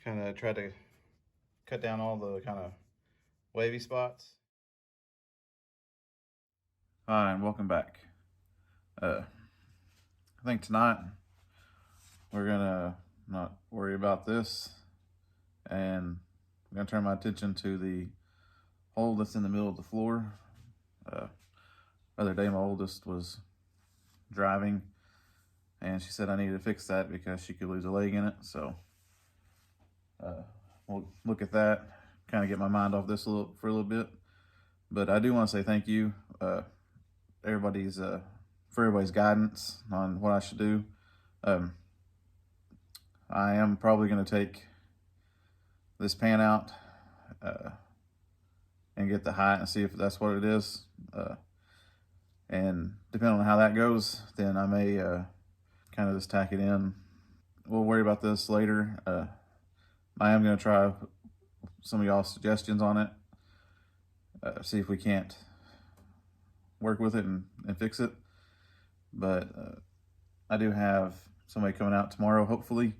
kind of try to cut down all the kind of wavy spots. Hi, and welcome back. I think tonight we're gonna not worry about this, and I'm gonna turn my attention to the hole that's in the middle of the floor. The other day my oldest was driving and she said I needed to fix that because she could lose a leg in it. So we'll look at that, kind of get my mind off this for a little bit. But I do want to say thank you, for everybody's guidance on what I should do. I am probably going to take this pan out and get the height and see if that's what it is. And depending on how that goes, then I may kind of just tack it in. We'll worry about this later. I am going to try some of y'all's suggestions on it. See if we can't work with it and fix it. But I do have somebody coming out tomorrow, hopefully,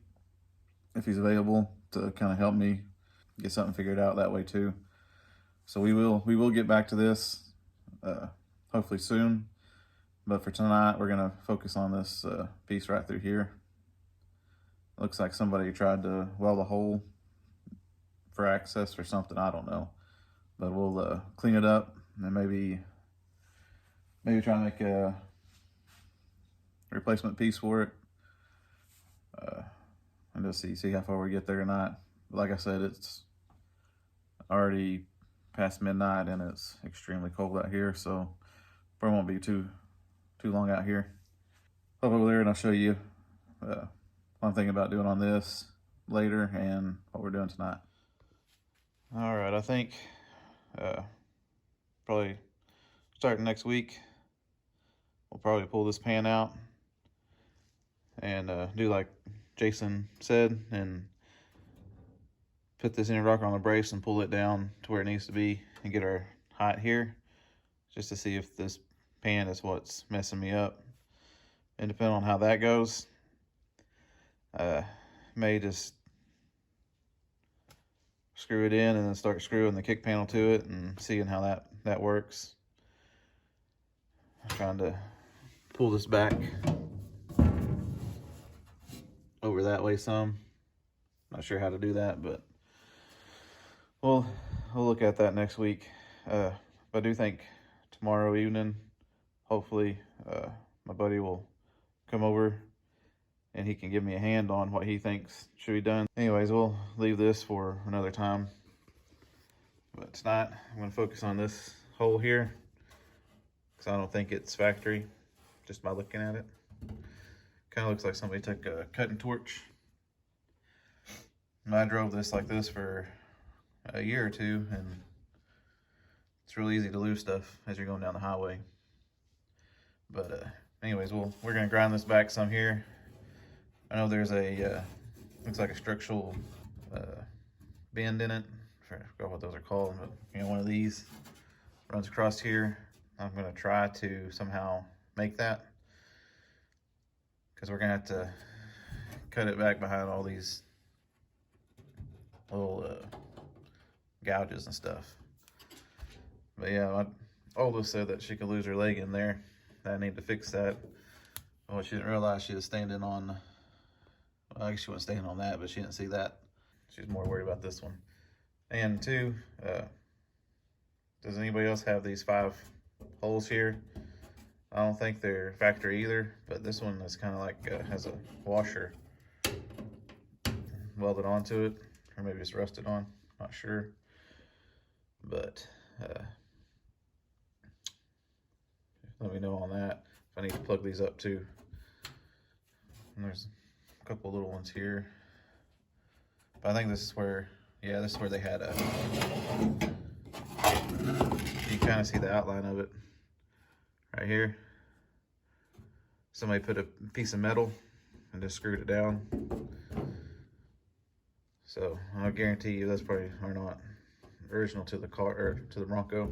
if he's available, to kind of help me get something figured out that way too. So we will get back to this hopefully soon. But for tonight, we're gonna focus on this piece right through here. Looks like somebody tried to weld a hole for access or something, I don't know. But we'll clean it up and maybe try to make a replacement piece for it. And just see how far we get there or not. Like I said, it's already past midnight and it's extremely cold out here, so probably won't be too long out here. I'll go over there and I'll show you what I'm thinking about doing on this later and what we're doing tonight. All right, I think probably starting next week, we'll probably pull this pan out and do like Jason said and put this inner rocker on the brace and pull it down to where it needs to be and get our height here, just to see if this pan is what's messing me up. And depending on how that goes, may just screw it in and then start screwing the kick panel to it and seeing how that works. I'm trying to pull this back over that way some. Not sure how to do that, but we'll look at that next week. But I do think tomorrow evening, hopefully, my buddy will come over and he can give me a hand on what he thinks should be done. Anyways, we'll leave this for another time. But tonight, I'm going to focus on this hole here because I don't think it's factory, just by looking at it. Kind of looks like somebody took a cutting torch. And I drove this like this for a year or two, and it's really easy to lose stuff as you're going down the highway. But anyways, we're gonna grind this back some here. I know there's a looks like a structural bend in it. I forgot what those are called, but one of these runs across here. I'm gonna try to somehow make that, because we're gonna have to cut it back behind all these little gouges and stuff. But yeah, my oldest said that she could lose her leg in there. I need to fix that. Well, she didn't realize she was standing on, well, I guess she wasn't standing on that, but she didn't see that. She's more worried about this one. And two, does anybody else have these 5 holes here? I don't think they're factory either, but this one is kind of like, has a washer welded onto it, or maybe it's rusted on, not sure. But let me know on that if I need to plug these up too. And there's a couple little ones here, but I think this is where, yeah, this is where they had a, you kind of see the outline of it right here. Somebody put a piece of metal and just screwed it down. So I'll guarantee you that's probably are not original to the car or to the Bronco.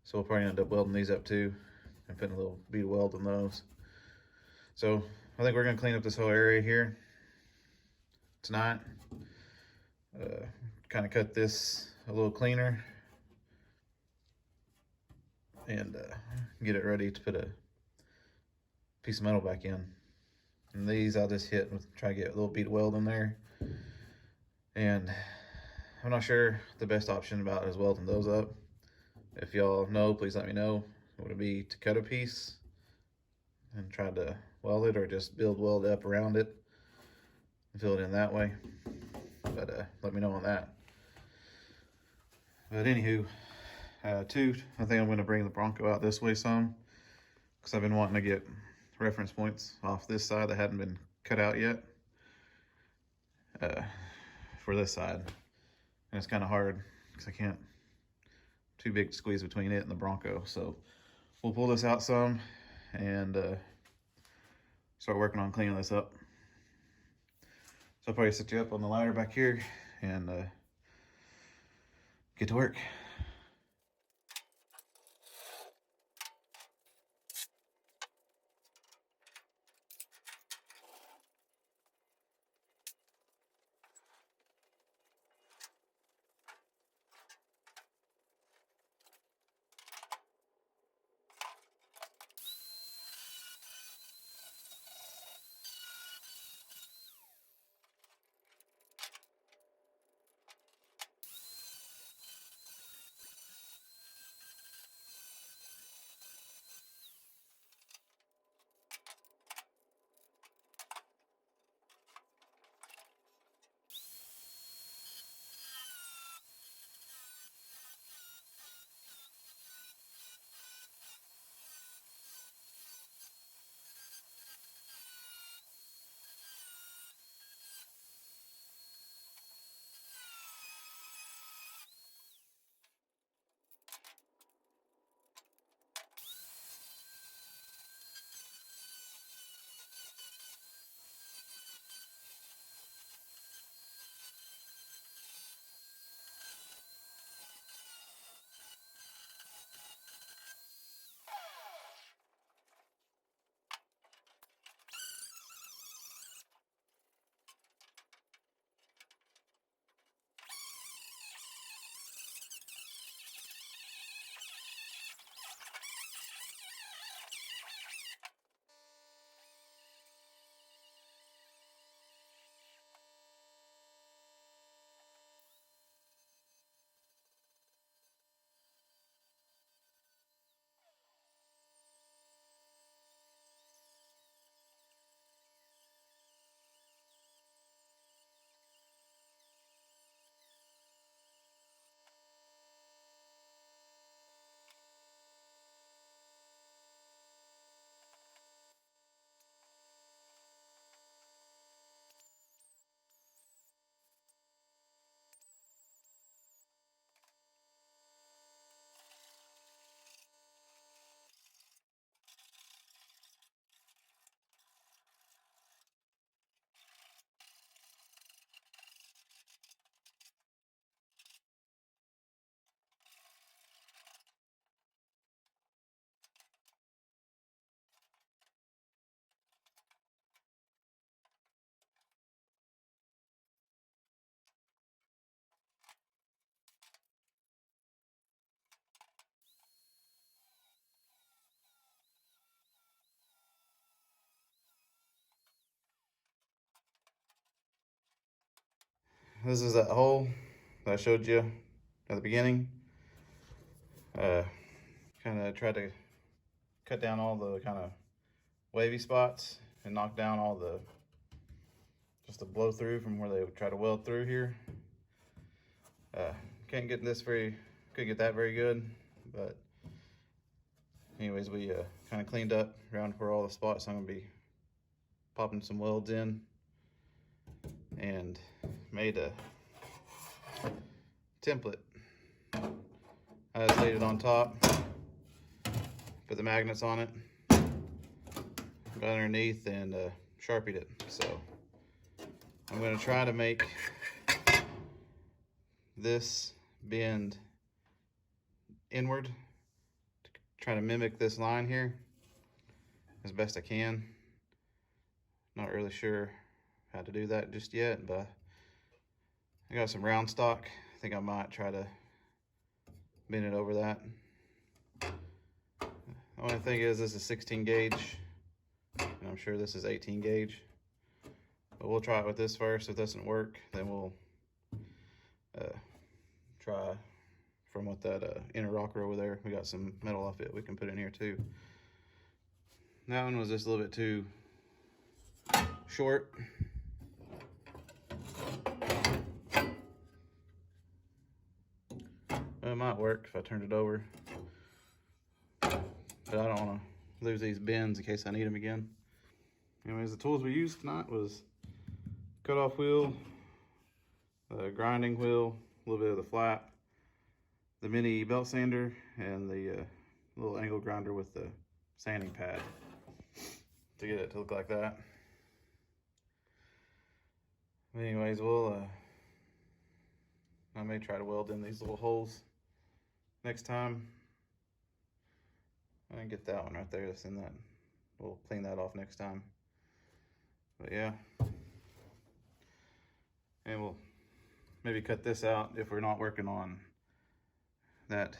So we'll probably end up welding these up too and putting a little bead weld in those. So I think we're gonna clean up this whole area here tonight. kind of cut this a little cleaner and get it ready to put a piece of metal back in. And these I'll just hit with, try to get a little bead weld in there. And I'm not sure the best option about is welding those up. If y'all know, please let me know. Would it be to cut a piece and try to weld it, or just weld up around it and fill it in that way? But let me know on that. But anywho, two, I think I'm going to bring the Bronco out this way some, because I've been wanting to get reference points off this side that hadn't been cut out yet for this side. And it's kind of hard because I can't, too big to squeeze between it and the Bronco. So we'll pull this out some and start working on cleaning this up. So I'll probably set you up on the ladder back here and get to work. This is that hole that I showed you at the beginning. Kind of tried to cut down all the kind of wavy spots and knock down all the, just the blow through from where they would try to weld through here. Couldn't get that very good, but anyways, we kind of cleaned up around where all the spots. I'm gonna be popping some welds in and made a template. I just laid it on top, put the magnets on it, got underneath, and sharpied it. So I'm going to try to make this bend inward, to try to mimic this line here as best I can. Not really sure how to do that just yet, but I got some round stock. I think I might try to bend it over that. The only thing is this is 16 gauge, and I'm sure this is 18 gauge. But we'll try it with this first. If it doesn't work, then we'll try from with that inner rocker over there. We got some metal off it we can put in here too. That one was just a little bit too short. Well, it might work if I turned it over, but I don't want to lose these bends in case I need them again. Anyways, the tools we used tonight was cutoff wheel, the grinding wheel, a little bit of the flat, the mini belt sander, and the little angle grinder with the sanding pad to get it to look like that. Anyways, I may try to weld in these little holes next time. I can get that one right there. That's in that. We'll clean that off next time. But yeah. And we'll maybe cut this out if we're not working on that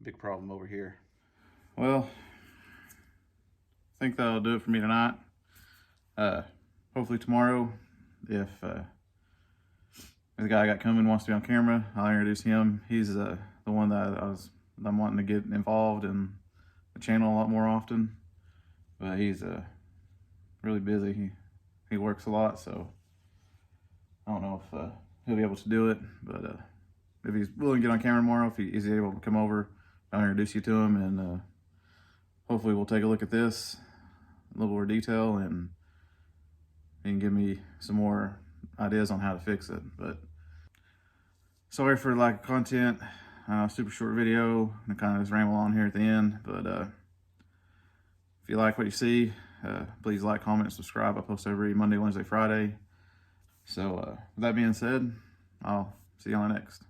big problem over here. Well, I think that'll do it for me tonight. Hopefully tomorrow, if the guy I got coming wants to be on camera, I'll introduce him. He's the one that I'm wanting to get involved in the channel a lot more often. But he's really busy. He works a lot, so I don't know if he'll be able to do it. But if he's willing to get on camera tomorrow, if he's able to come over, I'll introduce you to him, and hopefully we'll take a look at this in a little more detail, and he can give me some more ideas on how to fix it. But sorry for the lack of content. Super short video, and kind of just ramble on here at the end. But if you like what you see, please like, comment, and subscribe. I post every Monday, Wednesday, Friday. So with that being said, I'll see you on the next.